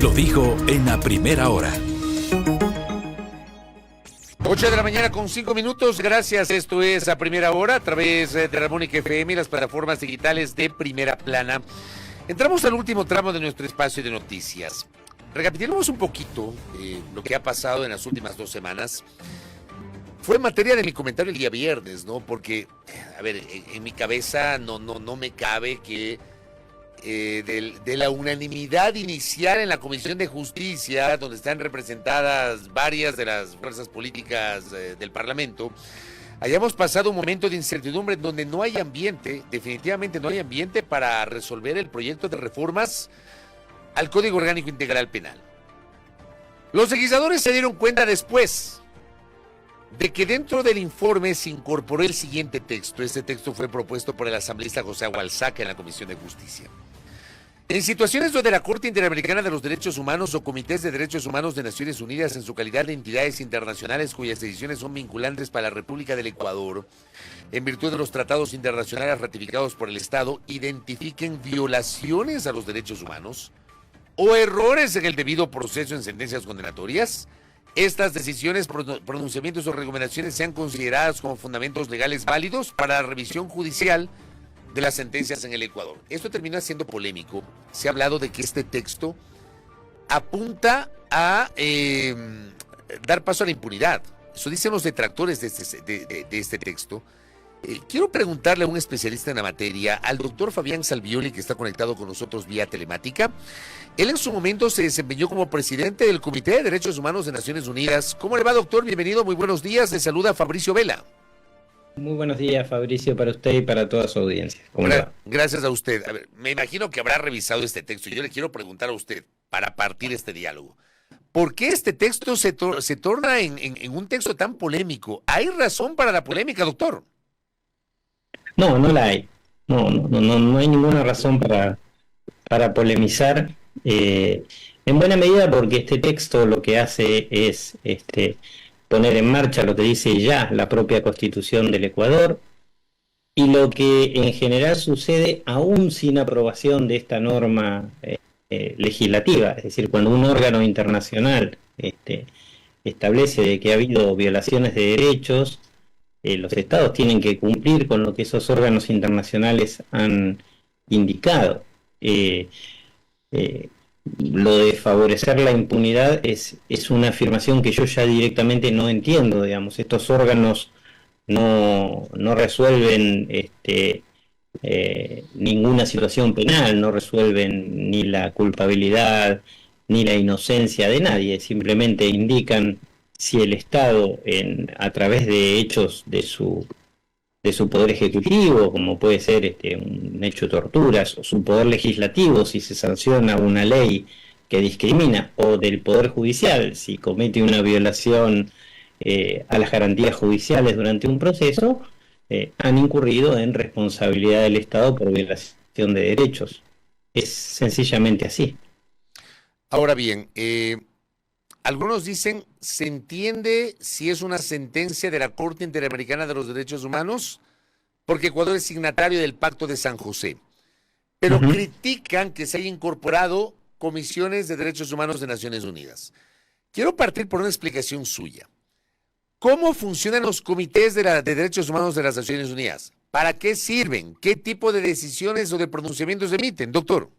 Lo dijo en la primera hora. 8 de la mañana con 5 minutos, gracias. Esto es A Primera Hora a través de Armónica FM y las plataformas digitales de Primera Plana. Entramos al último tramo de nuestro espacio de noticias. Recapitulemos un poquito lo que ha pasado en las últimas 2 semanas. Fue materia de mi comentario el día viernes, ¿no? Porque, a ver, en mi cabeza no me cabe que de la unanimidad inicial en la Comisión de Justicia, donde están representadas varias de las fuerzas políticas del Parlamento, hayamos pasado un momento de incertidumbre en donde no hay ambiente, definitivamente no hay ambiente para resolver el proyecto de reformas al Código Orgánico Integral Penal. Los legisladores se dieron cuenta después de que dentro del informe se incorporó el siguiente texto. Este texto fue propuesto por el asambleísta José Agualzaca en la Comisión de Justicia. En situaciones donde la Corte Interamericana de los Derechos Humanos o Comités de Derechos Humanos de Naciones Unidas, en su calidad de entidades internacionales cuyas decisiones son vinculantes para la República del Ecuador, en virtud de los tratados internacionales ratificados por el Estado, identifiquen violaciones a los derechos humanos o errores en el debido proceso en sentencias condenatorias, estas decisiones, pronunciamientos o recomendaciones sean consideradas como fundamentos legales válidos para la revisión judicial de las sentencias en el Ecuador. Esto termina siendo polémico. Se ha hablado de que este texto apunta a dar paso a la impunidad. Eso dicen los detractores de este texto. Quiero preguntarle a un especialista en la materia, al doctor Fabián Salvioli, que está conectado con nosotros vía telemática. Él en su momento se desempeñó como presidente del Comité de Derechos Humanos de Naciones Unidas. ¿Cómo le va, doctor? Bienvenido, muy buenos días. Le saluda Fabricio Vela. Muy buenos días, Fabricio, para usted y para toda su audiencia. Gracias a usted. A ver, me imagino que habrá revisado este texto. Yo le quiero preguntar a usted, para partir este diálogo, ¿por qué este texto se torna en un texto tan polémico? ¿Hay razón para la polémica, doctor? No la hay. No hay ninguna razón para polemizar. En buena medida porque este texto lo que hace es poner en marcha lo que dice ya la propia Constitución del Ecuador, y lo que en general sucede aún sin aprobación de esta norma legislativa, es decir, cuando un órgano internacional establece de que ha habido violaciones de derechos, los estados tienen que cumplir con lo que esos órganos internacionales han indicado. Lo de favorecer la impunidad es una afirmación que yo ya directamente no entiendo, digamos. Estos órganos no resuelven ninguna situación penal, no resuelven ni la culpabilidad ni la inocencia de nadie, simplemente indican si el Estado, a través de hechos de su poder ejecutivo, como puede ser un hecho de torturas, o su poder legislativo, si se sanciona una ley que discrimina, o del poder judicial, si comete una violación a las garantías judiciales durante un proceso, han incurrido en responsabilidad del Estado por violación de derechos. Es sencillamente así. Ahora bien, algunos dicen, ¿se entiende si es una sentencia de la Corte Interamericana de los Derechos Humanos? Porque Ecuador es signatario del Pacto de San José. Pero critican que se haya incorporado comisiones de derechos humanos de Naciones Unidas. Quiero partir por una explicación suya. ¿Cómo funcionan los comités de derechos humanos de las Naciones Unidas? ¿Para qué sirven? ¿Qué tipo de decisiones o de pronunciamientos emiten, doctor?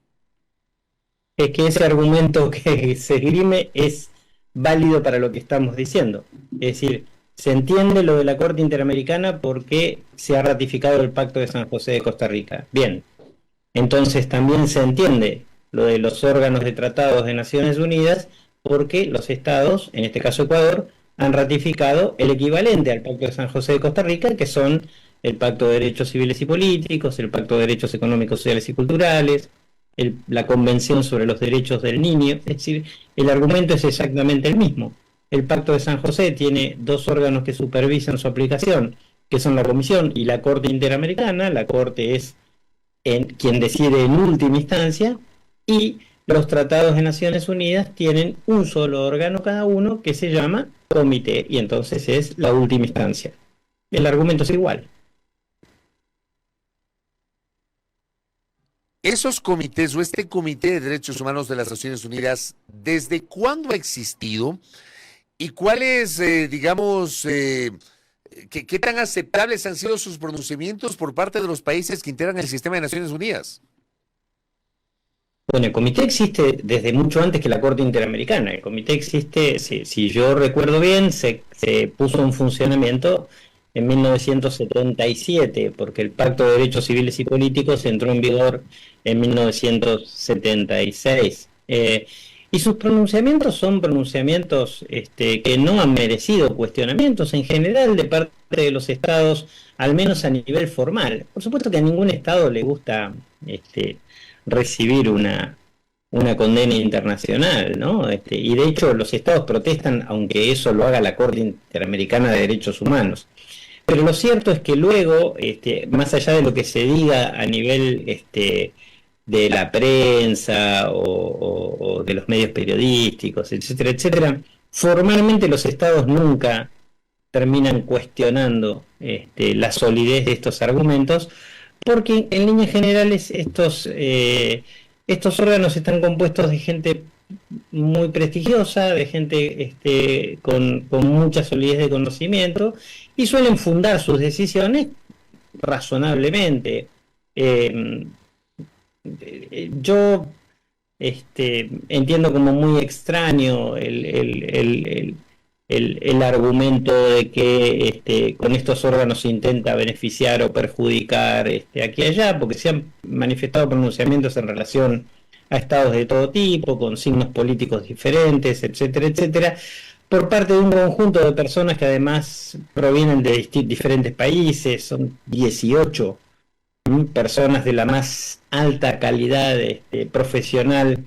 Es que ese argumento que se esgrime es válido para lo que estamos diciendo. Es decir, se entiende lo de la Corte Interamericana porque se ha ratificado el Pacto de San José de Costa Rica. Bien, entonces también se entiende lo de los órganos de tratados de Naciones Unidas porque los estados, en este caso Ecuador, han ratificado el equivalente al Pacto de San José de Costa Rica, que son el Pacto de Derechos Civiles y Políticos, el Pacto de Derechos Económicos, Sociales y Culturales, la Convención sobre los Derechos del Niño. Es decir, el argumento es exactamente el mismo. El Pacto de San José tiene 2 órganos que supervisan su aplicación, que son la Comisión y la Corte Interamericana. La Corte es quien decide en última instancia, y los tratados de Naciones Unidas tienen un solo órgano cada uno que se llama Comité, y entonces es la última instancia. El argumento es igual. Esos comités o este Comité de Derechos Humanos de las Naciones Unidas, ¿desde cuándo ha existido? ¿Y cuáles, qué tan aceptables han sido sus pronunciamientos por parte de los países que integran el sistema de Naciones Unidas? Bueno, el comité existe desde mucho antes que la Corte Interamericana. El comité existe, si yo recuerdo bien, se puso en funcionamiento en 1977, porque el Pacto de Derechos Civiles y Políticos entró en vigor en 1976. Y sus pronunciamientos son pronunciamientos que no han merecido cuestionamientos en general de parte de los estados, al menos a nivel formal. Por supuesto que a ningún estado le gusta recibir una condena internacional, ¿no? Y de hecho los estados protestan, aunque eso lo haga la Corte Interamericana de Derechos Humanos. Pero lo cierto es que luego, más allá de lo que se diga a nivel de la prensa o de los medios periodísticos, etcétera, etcétera, formalmente los estados nunca terminan cuestionando la solidez de estos argumentos, porque en líneas generales estos órganos están compuestos de gente muy prestigiosa, de gente con mucha solidez de conocimiento, y suelen fundar sus decisiones razonablemente. Yo entiendo como muy extraño el argumento de que con estos órganos se intenta beneficiar o perjudicar aquí y allá, porque se han manifestado pronunciamientos en relación a estados de todo tipo, con signos políticos diferentes, etcétera, etcétera, por parte de un conjunto de personas que además provienen de diferentes países. Son 18 personas de la más alta calidad profesional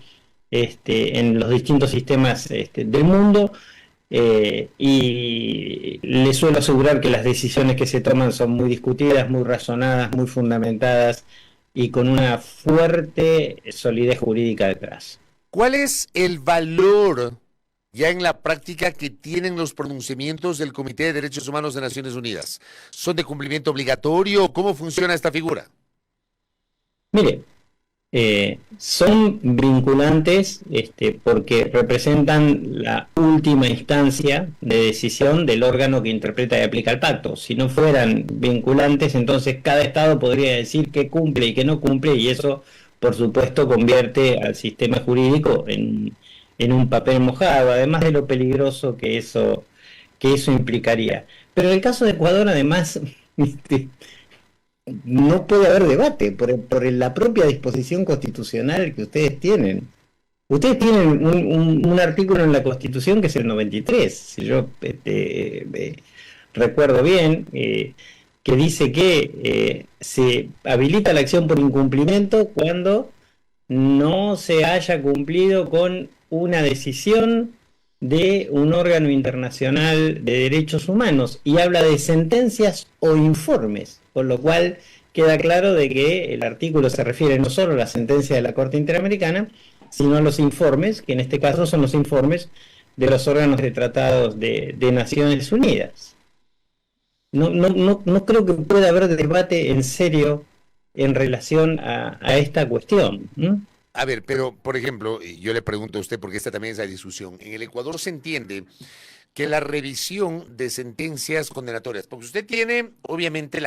en los distintos sistemas del mundo. Y les suelo asegurar que las decisiones que se toman son muy discutidas, muy razonadas, muy fundamentadas y con una fuerte solidez jurídica detrás. ¿Cuál es el valor ya en la práctica que tienen los pronunciamientos del Comité de Derechos Humanos de Naciones Unidas? ¿Son de cumplimiento obligatorio? ¿Cómo funciona esta figura? Mire, son vinculantes porque representan la última instancia de decisión del órgano que interpreta y aplica el pacto. Si no fueran vinculantes, entonces cada estado podría decir qué cumple y qué no cumple, y eso, por supuesto, convierte al sistema jurídico en un papel mojado, además de lo peligroso que eso implicaría. Pero en el caso de Ecuador, además, no puede haber debate por la propia disposición constitucional que ustedes tienen. Ustedes tienen un artículo en la Constitución que es el 93, si yo recuerdo bien, que dice que se habilita la acción por incumplimiento cuando no se haya cumplido con una decisión de un órgano internacional de derechos humanos, y habla de sentencias o informes, con lo cual queda claro de que el artículo se refiere no solo a la sentencia de la Corte Interamericana, sino a los informes, que en este caso son los informes de los órganos de tratados de Naciones Unidas. No creo que pueda haber debate en serio en relación a esta cuestión. A ver, pero, por ejemplo, yo le pregunto a usted, porque esta también es la discusión. En el Ecuador se entiende que la revisión de sentencias condenatorias, porque usted tiene, obviamente,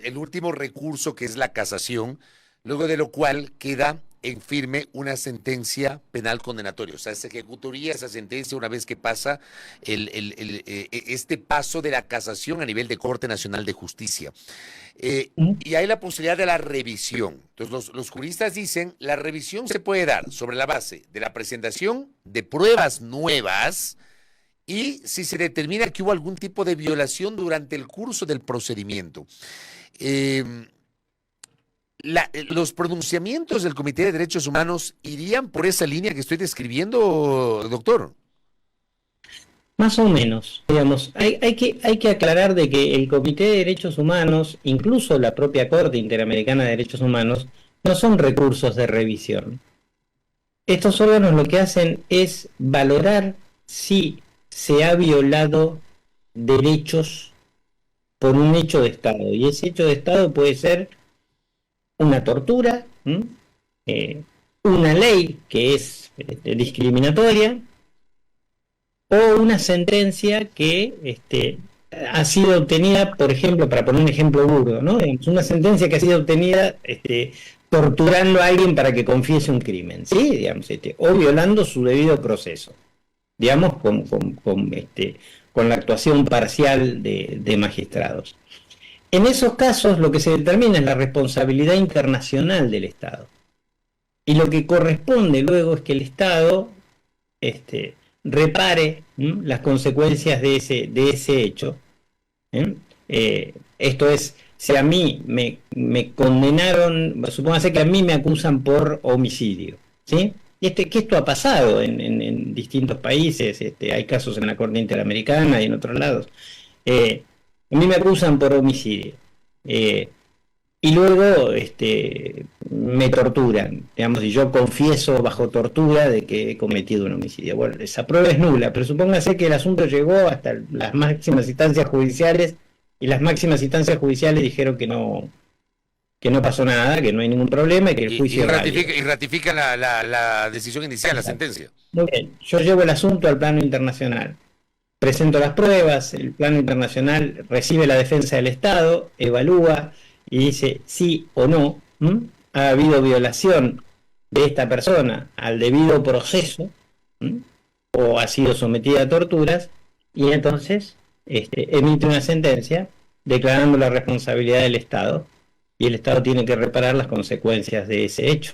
el último recurso, que es la casación, luego de lo cual queda en firme una sentencia penal condenatoria. O sea, se ejecutaría esa sentencia una vez que pasa este paso de la casación a nivel de Corte Nacional de Justicia. Y hay la posibilidad de la revisión. Entonces, los juristas dicen, la revisión se puede dar sobre la base de la presentación de pruebas nuevas y si se determina que hubo algún tipo de violación durante el curso del procedimiento. Los pronunciamientos del Comité de Derechos Humanos irían por esa línea que estoy describiendo, doctor. Más o menos, digamos, hay que aclarar de que el Comité de Derechos Humanos, incluso la propia Corte Interamericana de Derechos Humanos, no son recursos de revisión. Estos órganos lo que hacen es valorar si se ha violado derechos por un hecho de Estado, y ese hecho de Estado puede ser una tortura, una ley que es discriminatoria o una sentencia que ha sido obtenida, por ejemplo, para poner un ejemplo burdo, ¿no? Una sentencia que ha sido obtenida torturando a alguien para que confiese un crimen, ¿sí? Digamos, o violando su debido proceso, digamos, con la actuación parcial de magistrados. En esos casos lo que se determina es la responsabilidad internacional del Estado. Y lo que corresponde luego es que el Estado repare las consecuencias de ese hecho. Esto es, si a mí me condenaron, supóngase que a mí me acusan por homicidio, ¿sí? Y que esto ha pasado en distintos países, hay casos en la Corte Interamericana y en otros lados. A mí me acusan por homicidio. Y luego me torturan, digamos, y yo confieso bajo tortura de que he cometido un homicidio. Bueno, esa prueba es nula, pero supóngase que el asunto llegó hasta las máximas instancias judiciales y las máximas instancias judiciales dijeron que no pasó nada, que no hay ningún problema y que el juicio ratifica la decisión inicial, la sentencia. Muy bien, yo llevo el asunto al plano internacional. Presento las pruebas, el plano internacional recibe la defensa del Estado, evalúa y dice sí o no, ha habido violación de esta persona al debido proceso, o ha sido sometida a torturas, y entonces emite una sentencia declarando la responsabilidad del Estado, y el Estado tiene que reparar las consecuencias de ese hecho.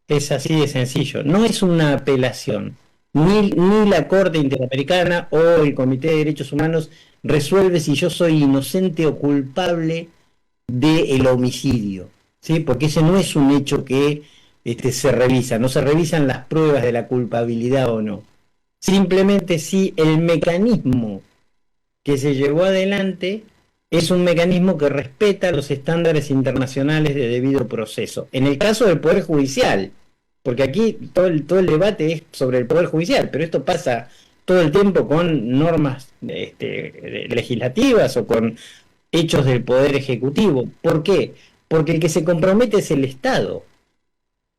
Es así de sencillo, no es una apelación. Ni la Corte Interamericana o el Comité de Derechos Humanos resuelve si yo soy inocente o culpable del homicidio, ¿sí? Porque ese no es un hecho que se revisa, no se revisan las pruebas de la culpabilidad o no. Simplemente si el mecanismo que se llevó adelante es un mecanismo que respeta los estándares internacionales de debido proceso. En el caso del Poder Judicial, porque aquí todo el debate es sobre el Poder Judicial, pero esto pasa todo el tiempo con normas legislativas o con hechos del Poder Ejecutivo. ¿Por qué? Porque el que se compromete es el Estado.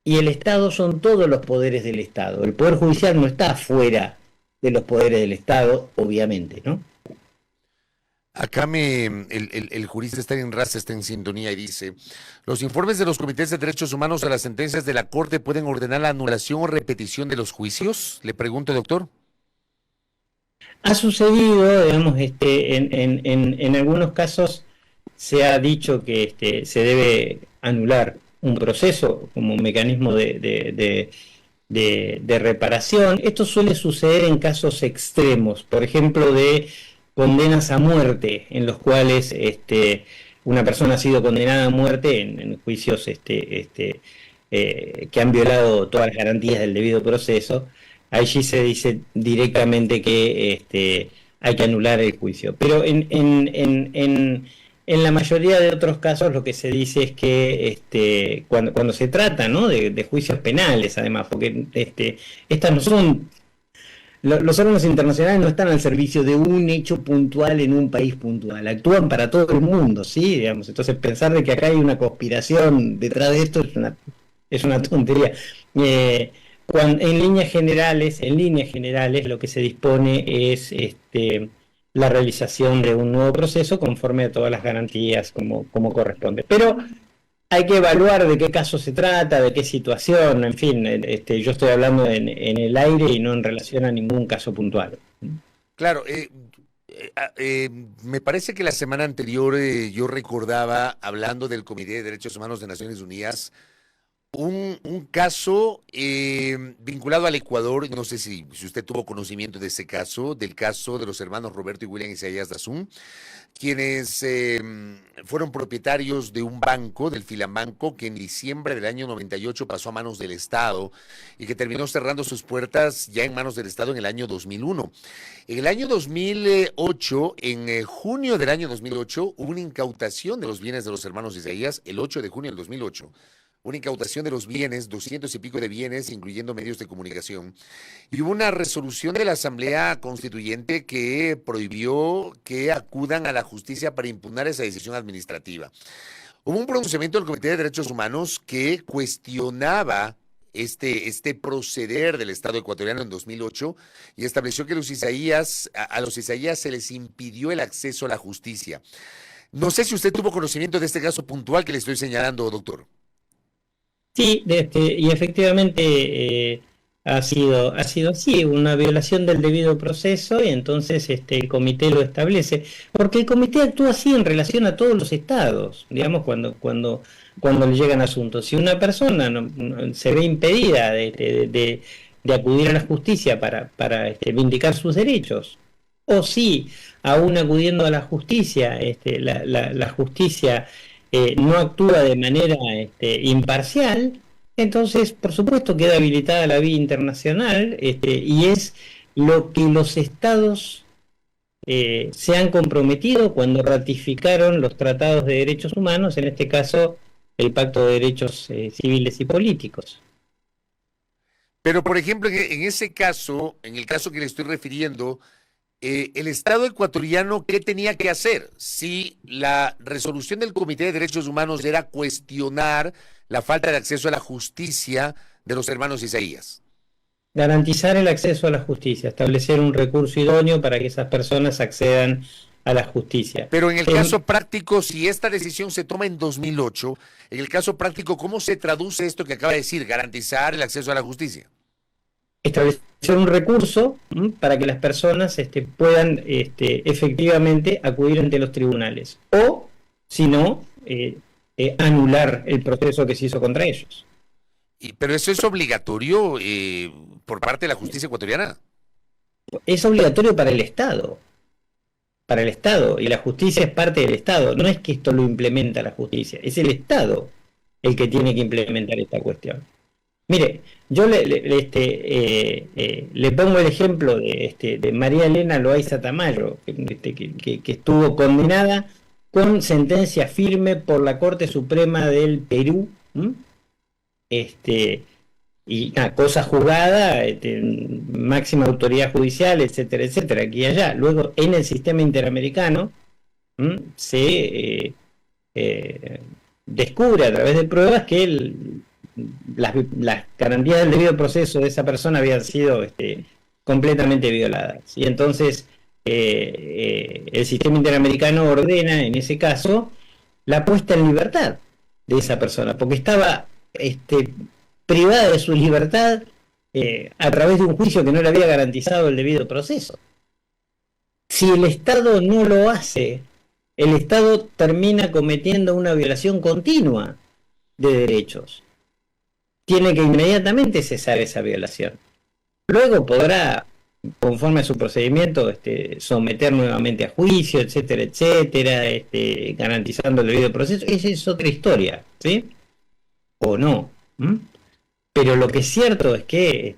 Y el Estado son todos los poderes del Estado. El Poder Judicial no está fuera de los poderes del Estado, obviamente, ¿no? Acá el jurista Stein Raza está en sintonía y dice: los informes de los comités de derechos humanos a las sentencias de la Corte pueden ordenar la anulación o repetición de los juicios. Le pregunto, doctor. Ha sucedido, digamos, en algunos casos se ha dicho que se debe anular un proceso como un mecanismo de reparación. Esto suele suceder en casos extremos, por ejemplo, de condenas a muerte, en los cuales una persona ha sido condenada a muerte en juicios que han violado todas las garantías del debido proceso. Allí se dice directamente que hay que anular el juicio. Pero en la mayoría de otros casos lo que se dice es que cuando se trata, ¿no?, de juicios penales, además, porque estas no son... Los órganos internacionales no están al servicio de un hecho puntual en un país puntual, actúan para todo el mundo, ¿sí? Digamos, entonces pensar de que acá hay una conspiración detrás de esto es una tontería. En líneas generales, lo que se dispone es la realización de un nuevo proceso conforme a todas las garantías como corresponde. Pero hay que evaluar de qué caso se trata, de qué situación, en fin, yo estoy hablando en el aire y no en relación a ningún caso puntual. Claro, me parece que la semana anterior yo recordaba, hablando del Comité de Derechos Humanos de Naciones Unidas, un caso vinculado al Ecuador. No sé si usted tuvo conocimiento de ese caso, del caso de los hermanos Roberto y William Isaías Dazún, quienes fueron propietarios de un banco, del Filambanco, que en diciembre del año 98 pasó a manos del Estado y que terminó cerrando sus puertas ya en manos del Estado en el año 2001. En el año 2008, en junio del año 2008, hubo una incautación de los bienes de los hermanos Isaías, el 8 de junio del 2008. Una incautación de los bienes, 200 y pico de bienes, incluyendo medios de comunicación. Y hubo una resolución de la Asamblea Constituyente que prohibió que acudan a la justicia para impugnar esa decisión administrativa. Hubo un pronunciamiento del Comité de Derechos Humanos que cuestionaba este proceder del Estado ecuatoriano en 2008 y estableció que a los Isaías se les impidió el acceso a la justicia. No sé si usted tuvo conocimiento de este caso puntual que le estoy señalando, doctor. Sí, y efectivamente ha sido así, una violación del debido proceso, y entonces el comité lo establece, porque el comité actúa así en relación a todos los estados, digamos, cuando le llegan asuntos. Si una persona se ve impedida de acudir a la justicia para vindicar sus derechos, o si aún acudiendo a la justicia, la justicia no actúa de manera imparcial, entonces por supuesto queda habilitada la vía internacional, y es lo que los estados se han comprometido cuando ratificaron los tratados de derechos humanos, en este caso el Pacto de Derechos Civiles y Políticos. Pero, por ejemplo, en ese caso, en el caso que le estoy refiriendo, el Estado ecuatoriano, ¿qué tenía que hacer? Si la resolución del Comité de Derechos Humanos era cuestionar la falta de acceso a la justicia de los hermanos Isaías. Garantizar el acceso a la justicia, establecer un recurso idóneo para que esas personas accedan a la justicia. Pero en el caso práctico, si esta decisión se toma en 2008, en el caso práctico, ¿cómo se traduce esto que acaba de decir, garantizar el acceso a la justicia? Establecer un recurso para que las personas puedan efectivamente acudir ante los tribunales, o si no, anular el proceso que se hizo contra ellos. Pero eso es obligatorio por parte de la justicia ecuatoriana. Es obligatorio para el Estado, y la justicia es parte del Estado. No es que esto lo implementa la justicia, es el Estado el que tiene que implementar esta cuestión. Mire, yo le pongo el ejemplo de María Elena Loaiza Tamayo, que estuvo condenada con sentencia firme por la Corte Suprema del Perú, y una cosa juzgada, máxima autoridad judicial, etcétera, etcétera, aquí y allá. Luego, en el sistema interamericano, se descubre a través de pruebas que las garantías del debido proceso de esa persona habían sido completamente violadas. Y entonces el sistema interamericano ordena, en ese caso, la puesta en libertad de esa persona, porque estaba privada de su libertad a través de un juicio que no le había garantizado el debido proceso. Si el Estado no lo hace, el Estado termina cometiendo una violación continua de derechos. Tiene que inmediatamente cesar esa violación. Luego podrá, conforme a su procedimiento, someter nuevamente a juicio, etcétera, etcétera, garantizando el debido proceso. Esa es otra historia, ¿sí? O no. Pero lo que es cierto es que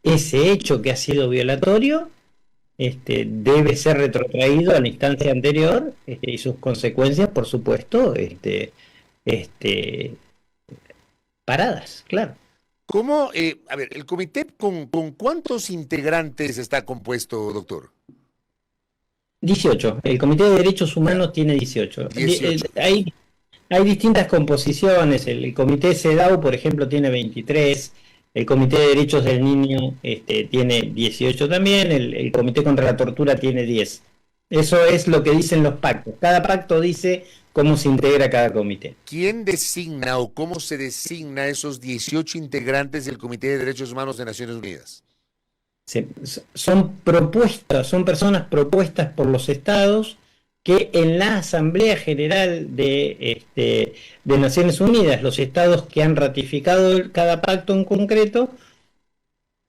ese hecho que ha sido violatorio debe ser retrotraído a la instancia anterior, y sus consecuencias, por supuesto, paradas, claro. ¿Cómo? A ver, ¿el comité con cuántos integrantes está compuesto, doctor? 18. El Comité de Derechos Humanos tiene 18. 18. Hay distintas composiciones. El Comité CEDAW, por ejemplo, tiene 23. El Comité de Derechos del Niño tiene 18 también. El Comité contra la Tortura tiene 10. Eso es lo que dicen los pactos. Cada pacto dice cómo se integra cada comité. ¿Quién designa o cómo se designa esos 18 integrantes del Comité de Derechos Humanos de Naciones Unidas? Son personas propuestas por los estados, que en la Asamblea General de Naciones Unidas, los estados que han ratificado cada pacto en concreto,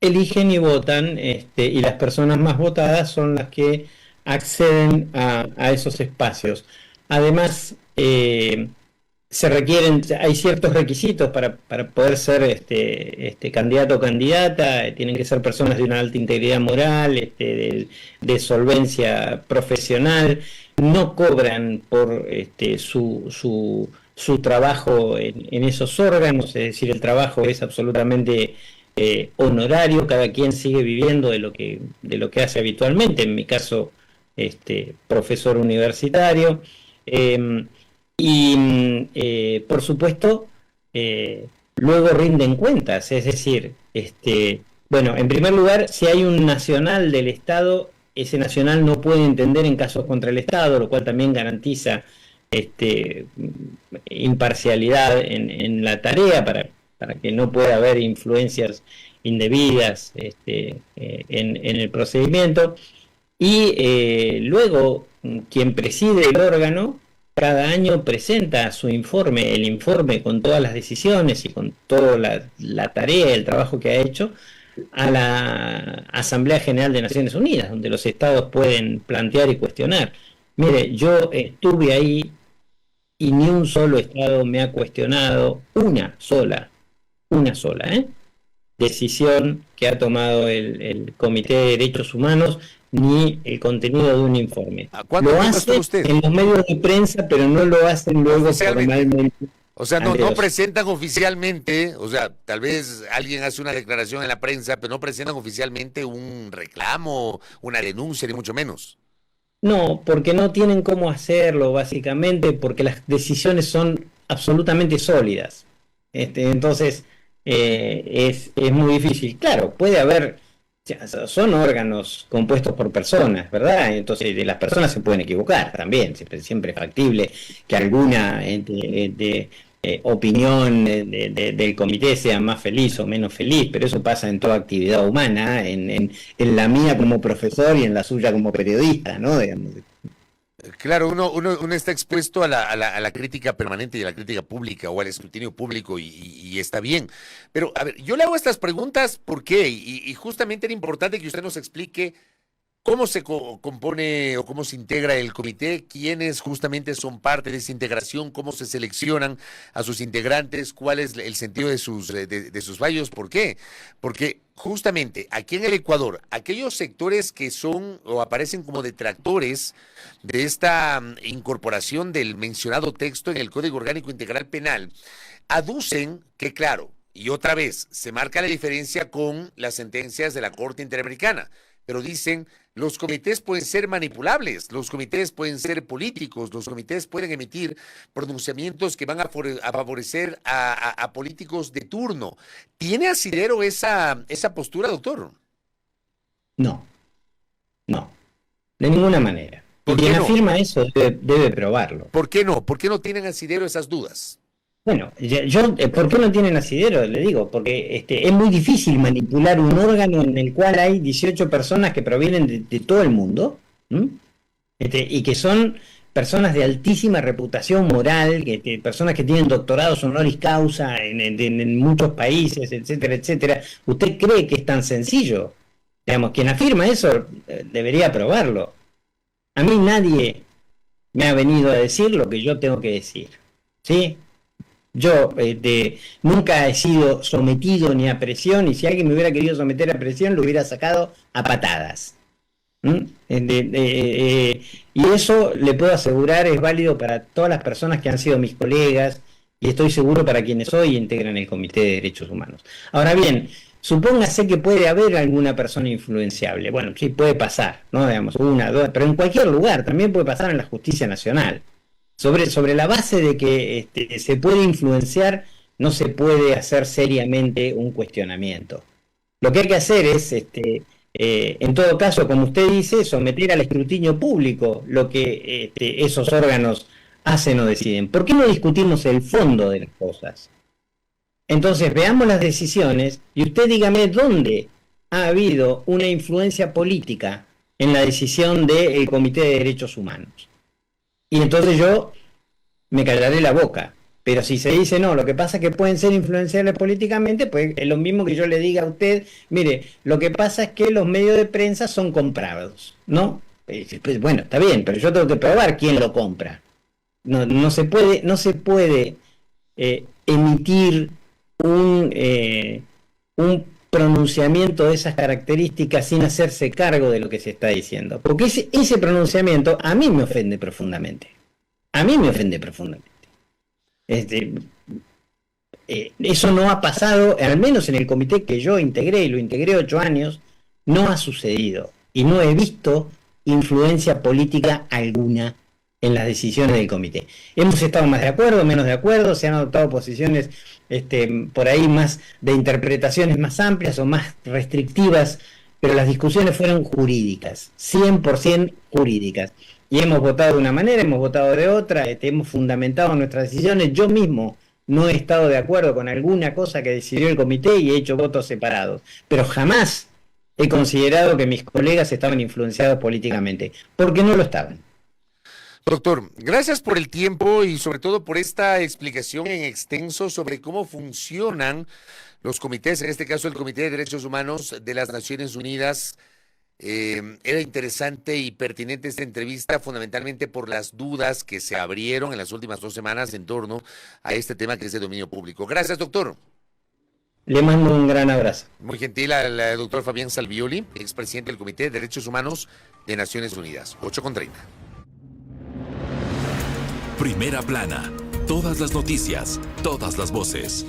eligen y votan, y las personas más votadas son las que acceden a esos espacios. Además, hay ciertos requisitos para poder ser candidato o candidata. Tienen que ser personas de una alta integridad moral, de solvencia profesional. No cobran por su trabajo en esos órganos, es decir, el trabajo es absolutamente honorario. Cada quien sigue viviendo de lo que hace habitualmente. En mi caso, profesor universitario. Y por supuesto, luego rinden cuentas, es decir, bueno, en primer lugar, si hay un nacional del Estado, ese nacional no puede entender en casos contra el Estado, lo cual también garantiza imparcialidad en la tarea para que no pueda haber influencias indebidas en el procedimiento. Y luego, quien preside el órgano, cada año presenta su informe, el informe con todas las decisiones y con toda la tarea, el trabajo que ha hecho, a la Asamblea General de Naciones Unidas, donde los estados pueden plantear y cuestionar. Mire, yo estuve ahí y ni un solo estado me ha cuestionado una sola decisión que ha tomado el Comité de Derechos Humanos ni el contenido de un informe. Lo hacen en los medios de prensa, pero no lo hacen luego formalmente. O sea, no presentan oficialmente, o sea, tal vez alguien hace una declaración en la prensa, pero no presentan oficialmente un reclamo, una denuncia, ni mucho menos. No, porque no tienen cómo hacerlo, básicamente, porque las decisiones son absolutamente sólidas. Entonces, es muy difícil. Claro, puede haber, son órganos compuestos por personas, ¿verdad? Entonces, las personas se pueden equivocar también, siempre es factible que alguna opinión del comité sea más feliz o menos feliz, pero eso pasa en toda actividad humana, en la mía como profesor y en la suya como periodista, ¿no? Digamos. Claro, uno está expuesto a la crítica permanente y a la crítica pública o al escrutinio público y está bien. Pero, a ver, yo le hago estas preguntas, ¿por qué? Y justamente era importante que usted nos explique cómo se compone o cómo se integra el comité, quiénes justamente son parte de esa integración, cómo se seleccionan a sus integrantes, cuál es el sentido de sus fallos, ¿por qué? Porque justamente aquí en el Ecuador, aquellos sectores que son o aparecen como detractores de esta incorporación del mencionado texto en el Código Orgánico Integral Penal, aducen que, claro, y otra vez, se marca la diferencia con las sentencias de la Corte Interamericana, pero dicen, los comités pueden ser manipulables, los comités pueden ser políticos, los comités pueden emitir pronunciamientos que van a favorecer a políticos de turno. ¿Tiene asidero esa postura, doctor? No, de ninguna manera. Y quien afirma eso debe probarlo. ¿Por qué no? ¿Por qué no tienen asidero esas dudas? Bueno, ¿por qué no tienen asidero? Le digo, porque es muy difícil manipular un órgano en el cual hay 18 personas que provienen de todo el mundo, y que son personas de altísima reputación moral, personas que tienen doctorados honoris causa en muchos países, etcétera, etcétera. ¿Usted cree que es tan sencillo? Digamos, quien afirma eso debería probarlo. A mí nadie me ha venido a decir lo que yo tengo que decir, ¿sí? Yo nunca he sido sometido ni a presión, y si alguien me hubiera querido someter a presión, lo hubiera sacado a patadas. Y eso, le puedo asegurar, es válido para todas las personas que han sido mis colegas, y estoy seguro para quienes hoy integran el Comité de Derechos Humanos. Ahora bien, supóngase que puede haber alguna persona influenciable. Bueno, sí, puede pasar, ¿no? Digamos, una, dos, pero en cualquier lugar, también puede pasar en la justicia nacional. Sobre la base de que se puede influenciar, no se puede hacer seriamente un cuestionamiento. Lo que hay que hacer es, en todo caso, como usted dice, someter al escrutinio público lo que esos órganos hacen o deciden. ¿Por qué no discutimos el fondo de las cosas? Entonces, veamos las decisiones y usted dígame dónde ha habido una influencia política en la decisión del Comité de Derechos Humanos. Y entonces yo me callaré la boca. Pero si se dice, no, lo que pasa es que pueden ser influenciables políticamente, pues es lo mismo que yo le diga a usted, mire, lo que pasa es que los medios de prensa son comprados, ¿no? Pues, bueno, está bien, pero yo tengo que probar quién lo compra. No se puede emitir un pronunciamiento de esas características sin hacerse cargo de lo que se está diciendo. Porque ese pronunciamiento a mí me ofende profundamente. Eso no ha pasado, al menos en el comité que yo integré, y lo integré 8 años, no ha sucedido. Y no he visto influencia política alguna en las decisiones del comité. Hemos estado más de acuerdo, menos de acuerdo, se han adoptado posiciones por ahí más de interpretaciones más amplias o más restrictivas, pero las discusiones fueron jurídicas, 100% jurídicas. Y hemos votado de una manera, hemos votado de otra, hemos fundamentado nuestras decisiones. Yo mismo no he estado de acuerdo con alguna cosa que decidió el comité y he hecho votos separados, pero jamás he considerado que mis colegas estaban influenciados políticamente, porque no lo estaban. Doctor, gracias por el tiempo y sobre todo por esta explicación en extenso sobre cómo funcionan los comités, en este caso el Comité de Derechos Humanos de las Naciones Unidas. Era interesante y pertinente esta entrevista, fundamentalmente por las dudas que se abrieron en las últimas 2 semanas en torno a este tema que es de dominio público. Gracias, doctor. Le mando un gran abrazo. Muy gentil al doctor Fabián Salvioli, expresidente del Comité de Derechos Humanos de Naciones Unidas. 8:30. Primera plana. Todas las noticias, todas las voces.